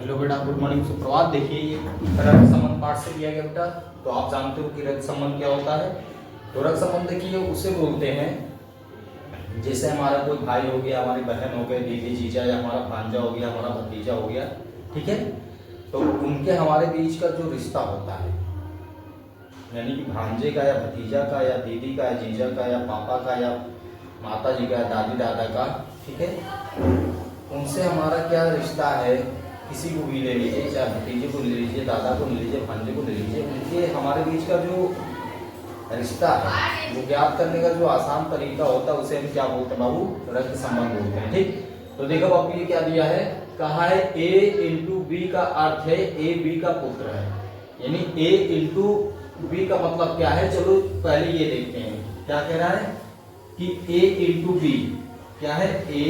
Hello बेटा, good morning, सुप्रभात। देखिए ये रक्त संबंध पाठ से दिया गया बेटा। तो आप जानते हो कि रक्त संबंध क्या होता है। तो रक्त संबंध देखिए उसे बोलते हैं जैसे हमारा कोई भाई हो गया, हमारी बहन हो गई, दीदी जीजा, या हमारा भांजा हो गया, हमारा भतीजा हो गया, ठीक है। तो उनके हमारे बीच का जो रिश्ता होता है, यानी कि भांजे का या भतीजा का या दीदी का या जीजा का या पापा का या माता जी का या दादी दादा का, ठीक है, उनसे हमारा क्या रिश्ता है। किसी को भी ले लीजिए, चाहे भतीजे को ले लीजिए, दादा को ले लीजिए, भांजे को ले लीजिए, उनके हमारे बीच का जो रिश्ता है वो ज्ञात करने का जो आसान तरीका होता है उसे हम क्या बोलते हैं बाबू, रक्त संबंध बोलते हैं। ठीक, तो देखो बाबू ये क्या दिया है, कहा है a इंटू बी का अर्थ है a b का पुत्र है, यानी a इंटू बी का मतलब क्या है। चलो पहले ये देखते हैं क्या कह रहा है कि a इंटू बी क्या है, a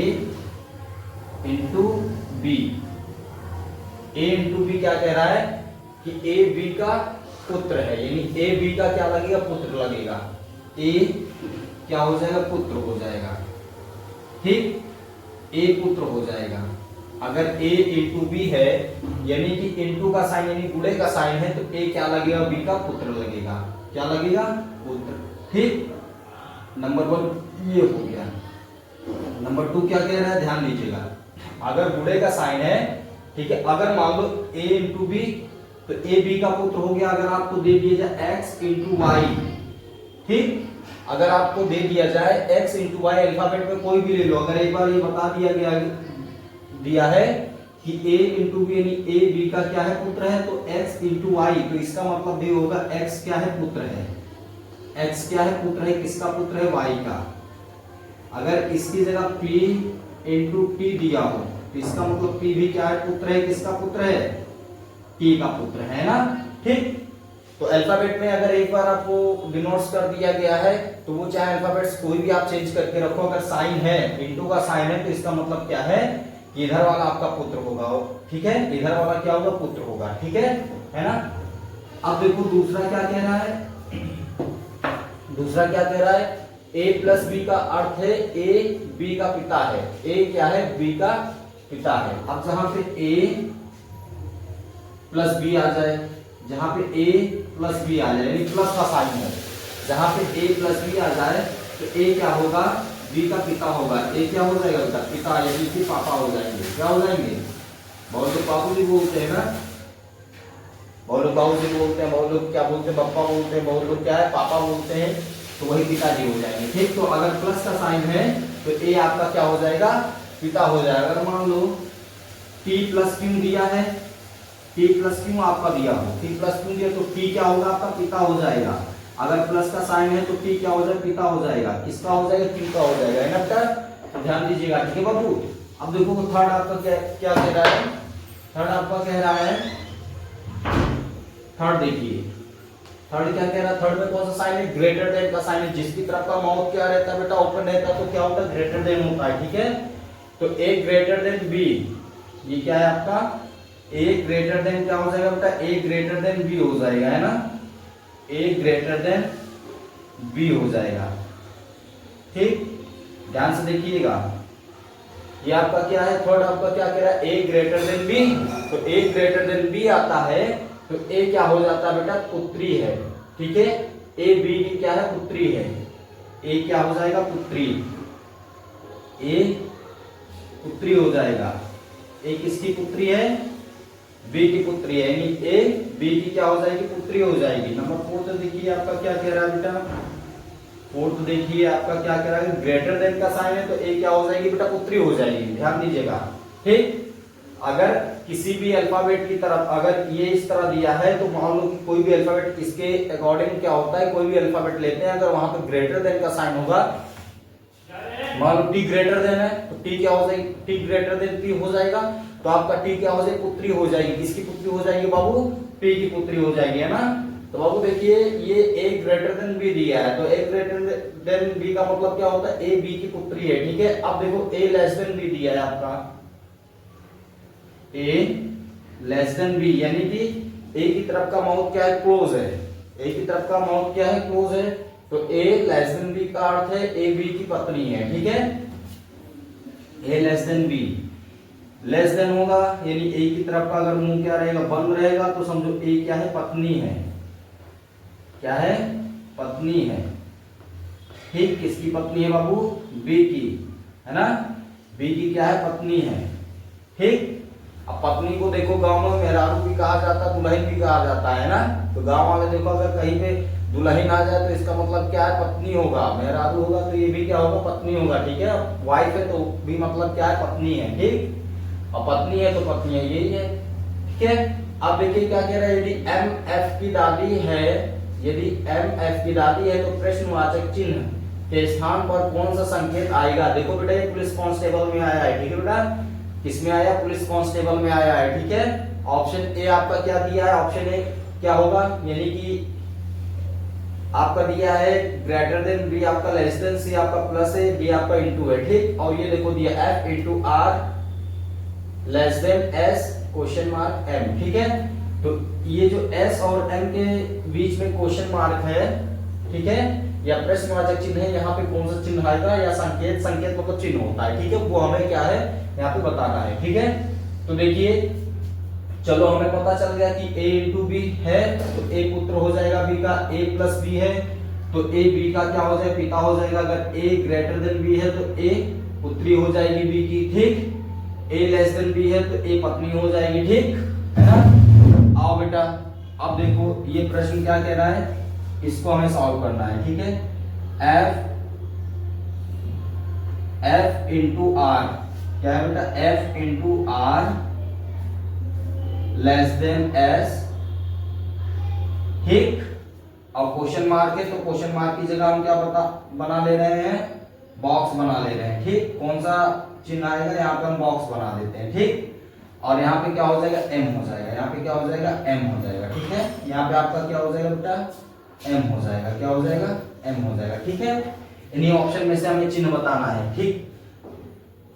into B, a into B क्या कह रहा है कि a b का पुत्र है, यानी a b का क्या लगेगा, पुत्र लगेगा। a क्या हो जाएगा, पुत्र हो जाएगा। ठीक, a पुत्र हो जाएगा। अगर a इंटू बी है यानी कि इंटू का साइन यानी गुणे का साइन है, तो a क्या लगेगा, b का पुत्र लगेगा। क्या लगेगा, पुत्र। ठीक, नंबर 1 ये हो गया। नंबर 2 क्या कह रहा है, ध्यान दीजिएगा। अगर गुणे का साइन है, ठीक है, अगर मान लो a इंटू बी, तो a b का पुत्र हो गया। अगर आपको दे दिया जाए x इंटू वाई, ठीक, अगर आपको दे दिया जाए x इंटू वाई, अल्फाबेट में कोई भी ले लो, अगर एक बार ये बता दिया है कि a इंटू बी यानी a b का क्या है, पुत्र है, तो x इंटू वाई, तो इसका मतलब ये होगा x क्या है, पुत्र है। x क्या है, पुत्र है, किसका पुत्र है, y का। अगर इसकी जगह p इंटू t दिया हो तो इसका मतलब p भी क्या है, पुत्र है, किसका पुत्र है, t का पुत्र है ना। ठीक, तो अल्फाबेट में अगर एक बार आपको डिनोट्स कर दिया गया है तो वो चाहे अल्फाबेट्स कोई भी आप चेंज करके रखो, अगर साइन है इंटू का साइन है तो इसका मतलब क्या है कि इधर वाला आपका पुत्र होगा। ठीक है, इधर वाला क्या होगा, पुत्र होगा। ठीक है ना। अब देखो दूसरा क्या कह रहा है, दूसरा क्या कह रहा है, a प्लस बी का अर्थ है a b का पिता है। a क्या है, b का पिता है। अब जहां पे a प्लस बी आ जाए, जहां पे a प्लस बी आ जाए यानी प्लस का साइन है, जहां पे a प्लस बी आ जाए तो a क्या होगा, b का पिता होगा। a क्या हो जाएगा बेटा, पिता, यानी कि पापा हो जाएंगे। क्या हो जाएंगे, बहुत लोग बाबू जी बोलते हैं ना, बहुत लोग बाबू जी बोलते हैं, बहुत लोग क्या बोलते हैं, पापा बोलते हैं, बहुत लोग क्या है, पापा बोलते हैं, तो वही पिताजी हो जाएंगे। ठीक, तो अगर प्लस का साइन है तो a आपका क्या हो जाएगा, पिता हो जाएगा। अगर मान लो t प्लस क्यों दिया है, t प्लस क्यों आपका दिया हो, t प्लस क्यों दिया, तो t क्या होगा, आपका पिता हो जाएगा। अगर प्लस का साइन है तो t क्या हो जाएगा, पिता हो जाएगा। किसका हो जाएगा, t का हो जाएगा, है ना बेटा, ध्यान दीजिएगा। ठीक है बाबू। अब देखो थर्ड आपका क्या कह रहा है, थर्ड आपका कह रहा है, थर्ड देखिए, थर्ड क्या कह रहा है, थर्ड में कौन सा साइन है, ग्रेटर देन का साइन है। जिसकी तरफ का माउथ क्या रहता है बेटा, ओपन रहता है, तो क्या होता है, ग्रेटर देन होता है। ठीक है, तो a ग्रेटर देन b, ये क्या है आपका, a ग्रेटर देन क्या हो जाएगा बेटा, a ग्रेटर देन b हो जाएगा, है ना, a ग्रेटर देन b हो जाएगा। ठीक, ध्यान से देखिएगा, ये आपका क्या है, थर्ड आपका क्या कह रहा है, a ग्रेटर देन b, तो a ग्रेटर देन b आता है तो a क्या हो जाता है बेटा, पुत्री है। ठीक है, a b की क्या है, पुत्री है। a क्या हो जाएगा, पुत्री, a पुत्री हो जाएगा। a किसकी पुत्री है, b की पुत्री है, यानी a b की क्या हो जाएगी, पुत्री हो जाएगी। नंबर 4 देखिए आपका क्या कह रहा है बेटा, 4 देखिए आपका क्या कह रहा है, ग्रेटर देन का साइन है तो a क्या हो जाएगी बेटा, पुत्री हो जाएगी। ध्यान दीजिएगा। ठीक, अगर किसी भी अल्फाबेट की तरफ अगर ये इस तरह दिया है तो मान लो कि कोई भी अल्फाबेट इसके अकॉर्डिंग क्या होता है, कोई भी अल्फाबेट लेते हैं, अगर वहां पे ग्रेटर देन का साइन होगा, मान लो टी ग्रेटर देन है तो टी क्या हो जाएगी, टी ग्रेटर देन पी हो जाएगा, तो आपका टी क्या हो जाएगी, पुत्री हो जाएगी। किसकी पुत्री हो जाएगी बाबू, पी की पुत्री हो जाएगी, है ना। तो बाबू देखिए ये a ग्रेटर देन b दिया है, तो a ग्रेटर देन b का मतलब क्या होता है, a b की पुत्री है। ठीक है, अब देखो a लेस देन b दिया है आपका, a लेस देन b, यानी कि a की तरफ का माउथ क्या है, क्लोज है, a की तरफ का माउथ क्या है, क्लोज है, तो a लेस देन b का अर्थ है a b की पत्नी है। ठीक है, a less than b, less than होगा, यानी ए की तरफ का अगर मुंह क्या रहेगा, बंद रहेगा, तो समझो ए क्या है, पत्नी है। क्या है, पत्नी है। ठीक, किसकी पत्नी है बाबू, बी की, है ना, बी की क्या है, पत्नी है। ठीक, अब पत्नी को देखो गांव में मेहरारू भी कहा जाता है, दुल्हन भी कहा जाता है ना, तो गांव वाले देखो अगर कहीं पे दुल्हन आ जाए तो इसका मतलब क्या है, पत्नी होगा, मेहरारू होगा तो ये भी क्या होगा, पत्नी होगा। ठीक है, वाइफ है तो भी मतलब क्या है, पत्नी है। ठीक, और पत्नी है तो पत्नी है, यही है। ठीक है, अब देखिए क्या कह रहा है, यदि एम एफ की दादी है, यदि एम एफ की दादी है तो प्रश्नवाचक चिन्ह के स्थान पर कौन सा संकेत आएगा। देखो बेटा ये पुलिस कांस्टेबल में आया है। ठीक है बेटा, किसमें आया, पुलिस कांस्टेबल में आया है। ठीक है, ऑप्शन ए आपका क्या दिया है, ऑप्शन ए क्या होगा, यानी कि आपका दिया है ग्रेटर देन, बी आपका लेस देन, सी आपका प्लस है, डी आपका इनटू है। ठीक, और ये देखो दिया F into R less than S question mark M. ठीक है, तो ये जो एस और एम के बीच में क्वेश्चन मार्क है, ठीक है, या प्रश्नवाचक चिन्ह है, यहाँ पे कौन सा चिन्ह आएगा, या संकेत, संकेत मतलब चिन्ह होता है। ठीक है, वो हमें क्या है यहाँ पे बताना है। ठीक है, तो देखिए चलो हमें पता चल गया कि a इंटू बी है तो a पुत्र हो जाएगा b का, a प्लस बी है तो a b का क्या हो जाएगा, पिता हो जाएगा। अगर a ग्रेटर देन b है तो a पुत्री हो जाएगी b की। ठीक, a लेस देन b है तो a पत्नी हो जाएगी। ठीक है ना, आओ बेटा अब देखो ये प्रश्न क्या कह रहा है, इसको हमें सॉल्व करना है। ठीक है, f इंटू आर क्या है बेटा, f into R less than S. ठीक, अब क्वेश्चन मार्क है तो क्वेश्चन मार्क की जगह हम क्या बना ले रहे हैं, बॉक्स बना ले रहे हैं। ठीक, कौन सा चिन्ह आएगा, यहाँ पे हम बॉक्स बना देते हैं। ठीक, और यहाँ पे क्या हो जाएगा, एम हो जाएगा, यहाँ पे क्या हो जाएगा, एम हो जाएगा। ठीक है, यहाँ पे आपका क्या हो जाएगा बेटा, एम हो जाएगा। क्या हो जाएगा, एम हो जाएगा। ठीक है, इन्हीं ऑप्शन में से हमें चिन्ह बताना है। ठीक,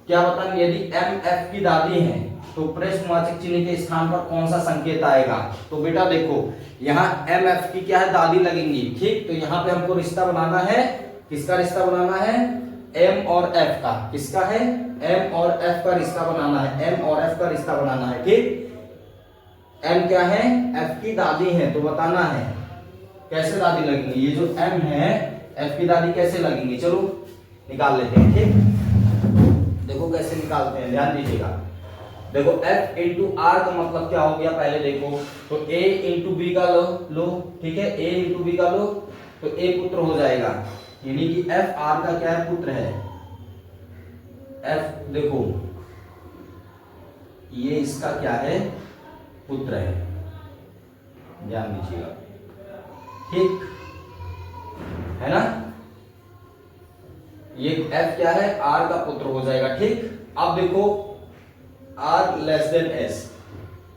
क्या बताना, यदि एम एफ की दादी है तो प्रश्नवाचक चिन्ह के स्थान पर कौन सा संकेत आएगा। तो बेटा देखो यहाँ एम एफ की क्या है, दादी लगेंगी। ठीक, तो यहाँ पे हमको रिश्ता बनाना है, किसका रिश्ता बनाना है, एम और एफ का। किसका है, एम और एफ का रिश्ता बनाना है, एम और एफ का रिश्ता बनाना है। ठीक, एम क्या है, एफ की दादी है, तो बताना है कैसे दादी लगेंगी। ये जो एम है एफ की दादी कैसे लगेंगी, चलो निकाल लेते हैं। ठीक, देखो कैसे निकालते हैं, ध्यान दीजिएगा। देखो f इंटू आर का मतलब क्या हो गया, पहले देखो तो a इंटू बी का लो। ठीक है, a इंटू बी का लो तो a पुत्र हो जाएगा, यानी कि f r का क्या है, पुत्र है। f देखो ये इसका क्या है, पुत्र है, ध्यान दीजिएगा। ठीक है ना, ये f क्या है, r का पुत्र हो जाएगा। ठीक, अब देखो r लेस देन s,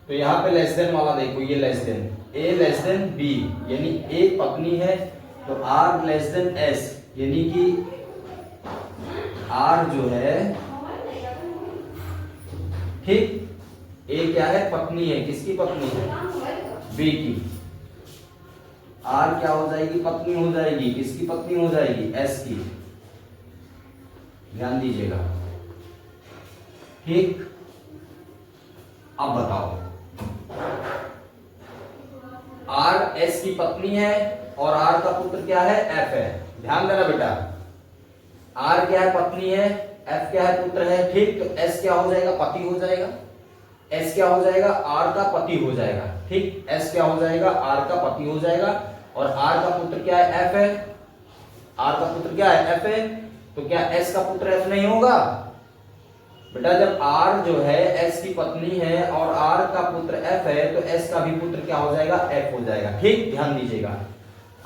तो यहाँ पे लेस देन वाला देखो, ये less than, a less than b, यानी a पत्नी है तो r लेस देन s, यानी कि r जो है, ठीक, a क्या है, पत्नी है, किसकी पत्नी है, b की। r क्या हो जाएगी, पत्नी हो जाएगी, किसकी पत्नी हो जाएगी, s की, ध्यान दीजिएगा। ठीक, अब बताओ आर एस की पत्नी है और आर का पुत्र क्या है, एफ है। ध्यान देना बेटा, आर क्या है, पत्नी है, एफ क्या है, पुत्र है। ठीक, तो एस क्या हो जाएगा, पति हो जाएगा, एस क्या हो जाएगा, आर का पति हो जाएगा। ठीक, एस क्या हो जाएगा, आर का पति हो जाएगा, और आर का पुत्र क्या है, एफ है। आर का पुत्र क्या है, एफ है, तो क्या एस का पुत्र एफ नहीं होगा बेटा। जब R जो है S की पत्नी है और R का पुत्र F है तो S का भी पुत्र क्या हो जाएगा, F हो जाएगा। ठीक, ध्यान दीजिएगा।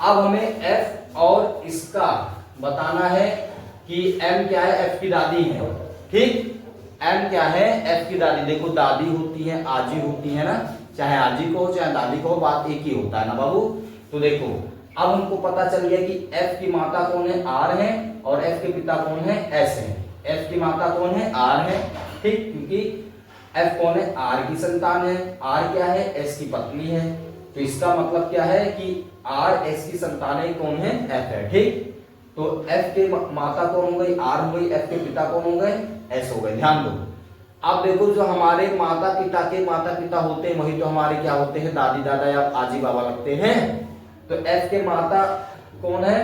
अब हमें F और इसका बताना है कि M क्या है, F की दादी है। ठीक, M क्या है, F की दादी। देखो दादी होती है, आजी होती है ना, चाहे आजी को हो चाहे दादी को हो, बात एक ही होता है ना बाबू। तो देखो अब हमको पता चल गया कि F की माता कौन है, R है, और F के पिता कौन है, S है। F की माता कौन है, R है। ठीक, क्योंकि F कौन है, R की संतान है, R क्या है, S की पत्नी है, तो इसका मतलब क्या है कि R S की संतान है, कौन है, F है। ठीक, तो F के माता कौन हो गई, R हो गई, F के पिता कौन हो गए, S हो गए। ध्यान दो, अब देखो जो हमारे माता पिता के माता पिता होते हैं वही तो हमारे क्या होते हैं, दादी दादा या आजी बाबा लगते हैं। तो एफ के माता कौन है,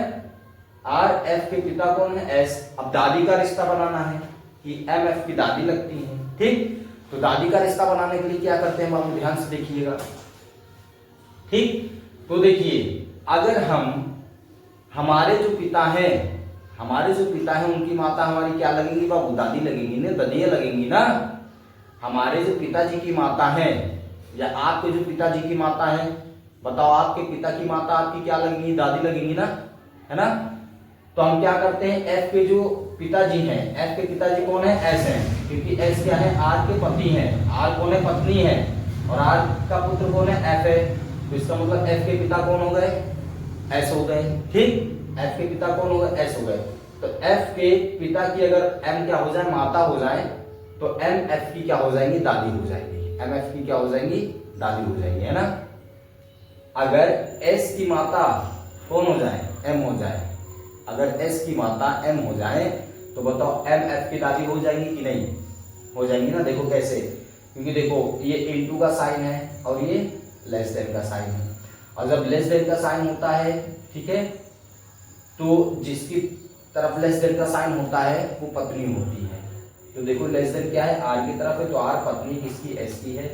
आर, एफ के पिता कौन है, एस। अब दादी का रिश्ता बनाना है कि एम एफ की दादी लगती है, ठीक। तो दादी का रिश्ता बनाने के लिए क्या करते हैं बाबू, ध्यान से देखिएगा, ठीक। तो देखिए अगर हम हमारे जो पिता हैं उनकी माता हमारी क्या लगेंगी बाबू, दादी लगेंगी ना, ददिया लगेंगी ना। हमारे जो पिताजी की माता है या आपके जो पिताजी की माता है, बताओ आपके पिता की माता आपकी क्या लगेंगी, दादी लगेंगी ना, है ना। तो हम क्या करते हैं, एफ के जो पिताजी हैं, एफ के पिताजी कौन है, एस है, क्योंकि एस क्या है, आर के पति हैं, आर कौन है, पत्नी है, और आर का पुत्र कौन है, एफ है। तो इसका मतलब एफ के पिता कौन हो गए, एस हो गए, ठीक। एफ के पिता कौन हो गए, एस हो गए। तो एफ के पिता की अगर एम क्या हो जाए, माता हो जाए, तो एम एफ की क्या हो जाएंगी, दादी हो जाएंगी, एम एफ की क्या हो जाएंगी, दादी हो जाएंगी, है ना। अगर एस की माता कौन हो जाए, एम हो जाए, अगर एस की माता एम हो जाए तो बताओ एम एफ की दादी हो जाएंगी कि नहीं, हो जाएंगी ना। देखो कैसे, क्योंकि देखो ये इनटू का साइन है और ये लेस देन का साइन है, और जब लेस देन का साइन होता है, ठीक है, तो जिसकी तरफ लेस देन का साइन होता है वो पत्नी होती है। तो देखो लेस देन क्या है, आर की तरफ है, तो आर पत्नी किसकी, एस की है,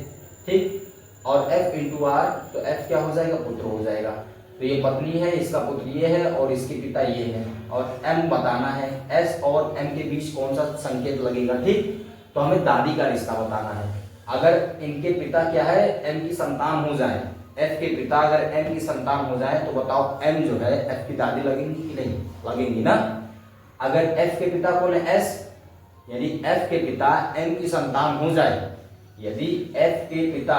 ठीक। और एफ इंटू आर, तो एफ क्या हो जाएगा, पुत्र हो जाएगा। तो ये पत्नी है, इसका पुत्र ये है और इसके पिता ये है, और एम बताना है, एस और एम के बीच कौन सा संकेत लगेगा, ठीक। तो हमें दादी का रिश्ता बताना है। अगर इनके पिता क्या है, एम की संतान हो जाए, एफ के पिता अगर एम की संतान हो जाए, तो बताओ एम जो है एफ की दादी लगेंगी कि नहीं, लगेंगी ना। अगर एफ के पिता कौन है, एस, यानी एफ के पिता एम की संतान हो जाए, यदि एफ के पिता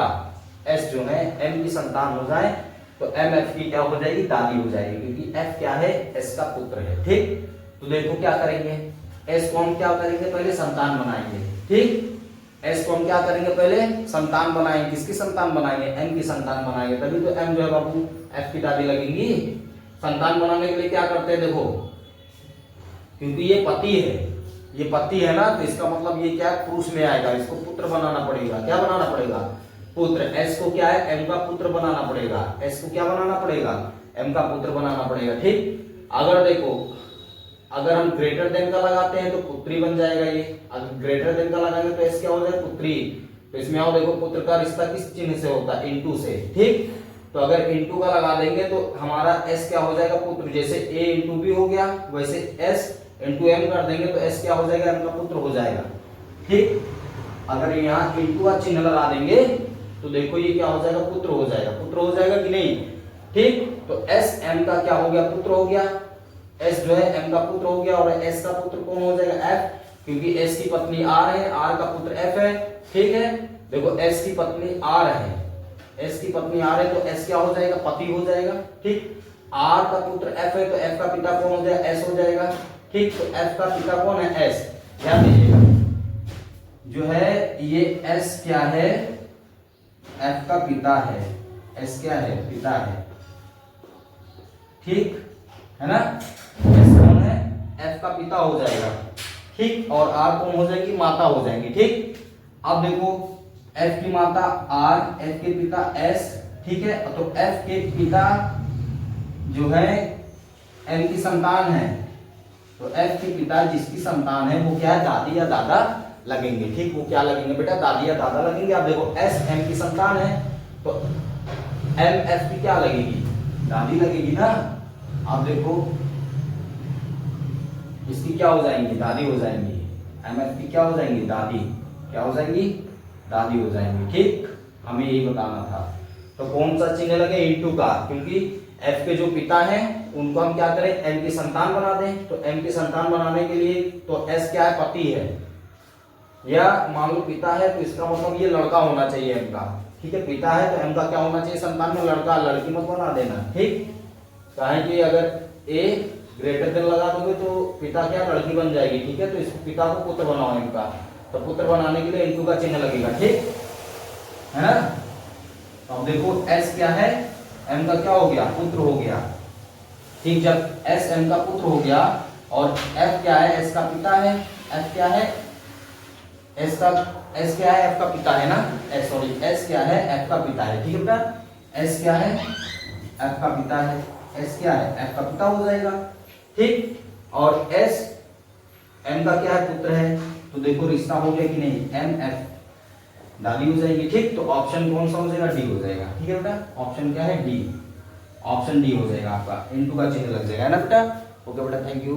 एस जो है एम की संतान हो जाए, तो एम एफ की क्या हो जाएगी, दादी हो जाएगी, क्योंकि एफ क्या है, एस का पुत्र है, ठीक। तो देखो क्या करेंगे, एस को हम क्या करेंगे, पहले संतान बनाएंगे, ठीक। एस को हम क्या करेंगे, पहले संतान बनाएंगे, किसकी संतान बनाएंगे, एम की संतान बनाएंगे, तभी तो एम जो है बाबू एफ की दादी लगेंगी। संतान बनाने के लिए क्या करते हैं, देखो क्योंकि ये पति है, ये पति है ना, तो इसका मतलब ये क्या पुरुष में आएगा, इसको पुत्र बनाना पड़ेगा, क्या बनाना पड़ेगा, पुत्र। एस को क्या है, एम का पुत्र बनाना पड़ेगा, एस को क्या बनाना पड़ेगा, एम का पुत्र बनाना पड़ेगा, ठीक। अगर देखो अगर हम ग्रेटर देन का लगाते हैं तो पुत्री बन जाएगा ये, अगर ग्रेटर देन का लगाएंगे तो एस क्या हो जाएगा, पुत्री। तो इसमें आओ देखो पुत्र का रिश्ता किस चिन्ह से होता है, इनटू से, ठीक। तो अगर इनटू का लगा देंगे तो हमारा एस क्या हो जाएगा, पुत्र। जैसे ए इंटू बी हो गया, वैसे एस इंटू एम कर देंगे तो एस क्या हो जाएगा, एम का पुत्र हो जाएगा, ठीक। अगर यहाँ इंटू का चिन्ह लगा देंगे तो देखो ये क्या हो जाएगा, पुत्र हो जाएगा, पुत्र हो जाएगा कि नहीं, ठीक। तो एस एम का क्या हो गया, पुत्र हो गया, एस जो है एम का पुत्र हो गया, और एस का पुत्र कौन हो जाएगा, एफ, क्योंकि एस की पत्नी आर है, आर का पुत्र एफ है, ठीक है। देखो एस की पत्नी आर है, एस की पत्नी आर है, तो एस क्या हो जाएगा, पति हो जाएगा, ठीक। आर का पुत्र एफ है, तो एफ का पिता कौन हो जाएगा, एस हो जाएगा, ठीक। तो एफ का पिता कौन है, एस। ध्यान दीजिएगा जो है ये एस क्या है, एफ का पिता है, एस क्या है, पिता है, ठीक है ना। एस कौन है, एफ का पिता हो जाएगा, ठीक। और आर कौन हो जाएगी, माता हो जाएगी, ठीक। अब देखो एफ की माता आर, एफ के पिता एस, ठीक है। तो एफ के पिता जो है एम की संतान है, तो एफ के पिता जिसकी संतान है वो क्या है, दादी या दादा लगेंगे, ठीक। वो क्या लगेंगे बेटा, दादी या दादा लगेंगे। अब देखो एस एम की संतान है, तो एम एफ की क्या लगेगी, दादी लगेगी ना। अब देखो इसकी क्या हो जाएंगी, दादी हो जाएंगी, एम एफ की क्या हो जाएंगी, दादी, क्या हो जाएंगी, दादी हो जाएंगी, ठीक। हमें यही बताना था। तो कौन सा चिन्ह लगे, इंटू का, क्योंकि एफ के जो पिता हैं उनको हम क्या करें, एम की संतान बना दें। तो एम की संतान बनाने के लिए तो एस क्या है, पति है, या मान लो पिता है, तो इसका मतलब ये लड़का होना चाहिए एम का, ठीक है। पिता है तो एम का क्या होना चाहिए, संतान में लड़का, लड़की मत बना देना, ठीक। कहें कि अगर ए ग्रेटर देन लगा दोगे तो पिता क्या, लड़की बन जाएगी, ठीक है। तो इस पिता को पुत्र बनाओ एम का, तो पुत्र बनाने के लिए इंटू का चिन्ह लगेगा, ठीक है ना। तो अब देखो एस क्या है, एम का क्या हो गया, पुत्र हो गया, ठीक। जब एस एम का पुत्र हो गया और एफ क्या है, एस का पिता है, एफ क्या है, एस का एस क्या है, एफ का पिता है ना, सॉरी एस क्या है, एफ का पिता है, ठीक है बेटा, एस क्या है, एफ का पिता है, एस क्या है, एफ का पिता हो जाएगा, ठीक। और एस एम का क्या है, पुत्र है, तो देखो रिश्ता हो गया कि नहीं, एम एफ डाली हो जाएगी, ठीक। तो ऑप्शन कौन सा हो जाएगा, डी हो जाएगा, ठीक है बेटा, ऑप्शन क्या है, डी, ऑप्शन डी हो जाएगा आपका, इनटू का चिन्ह लग जाएगा, है ना बेटा। ओके बेटा, थैंक यू।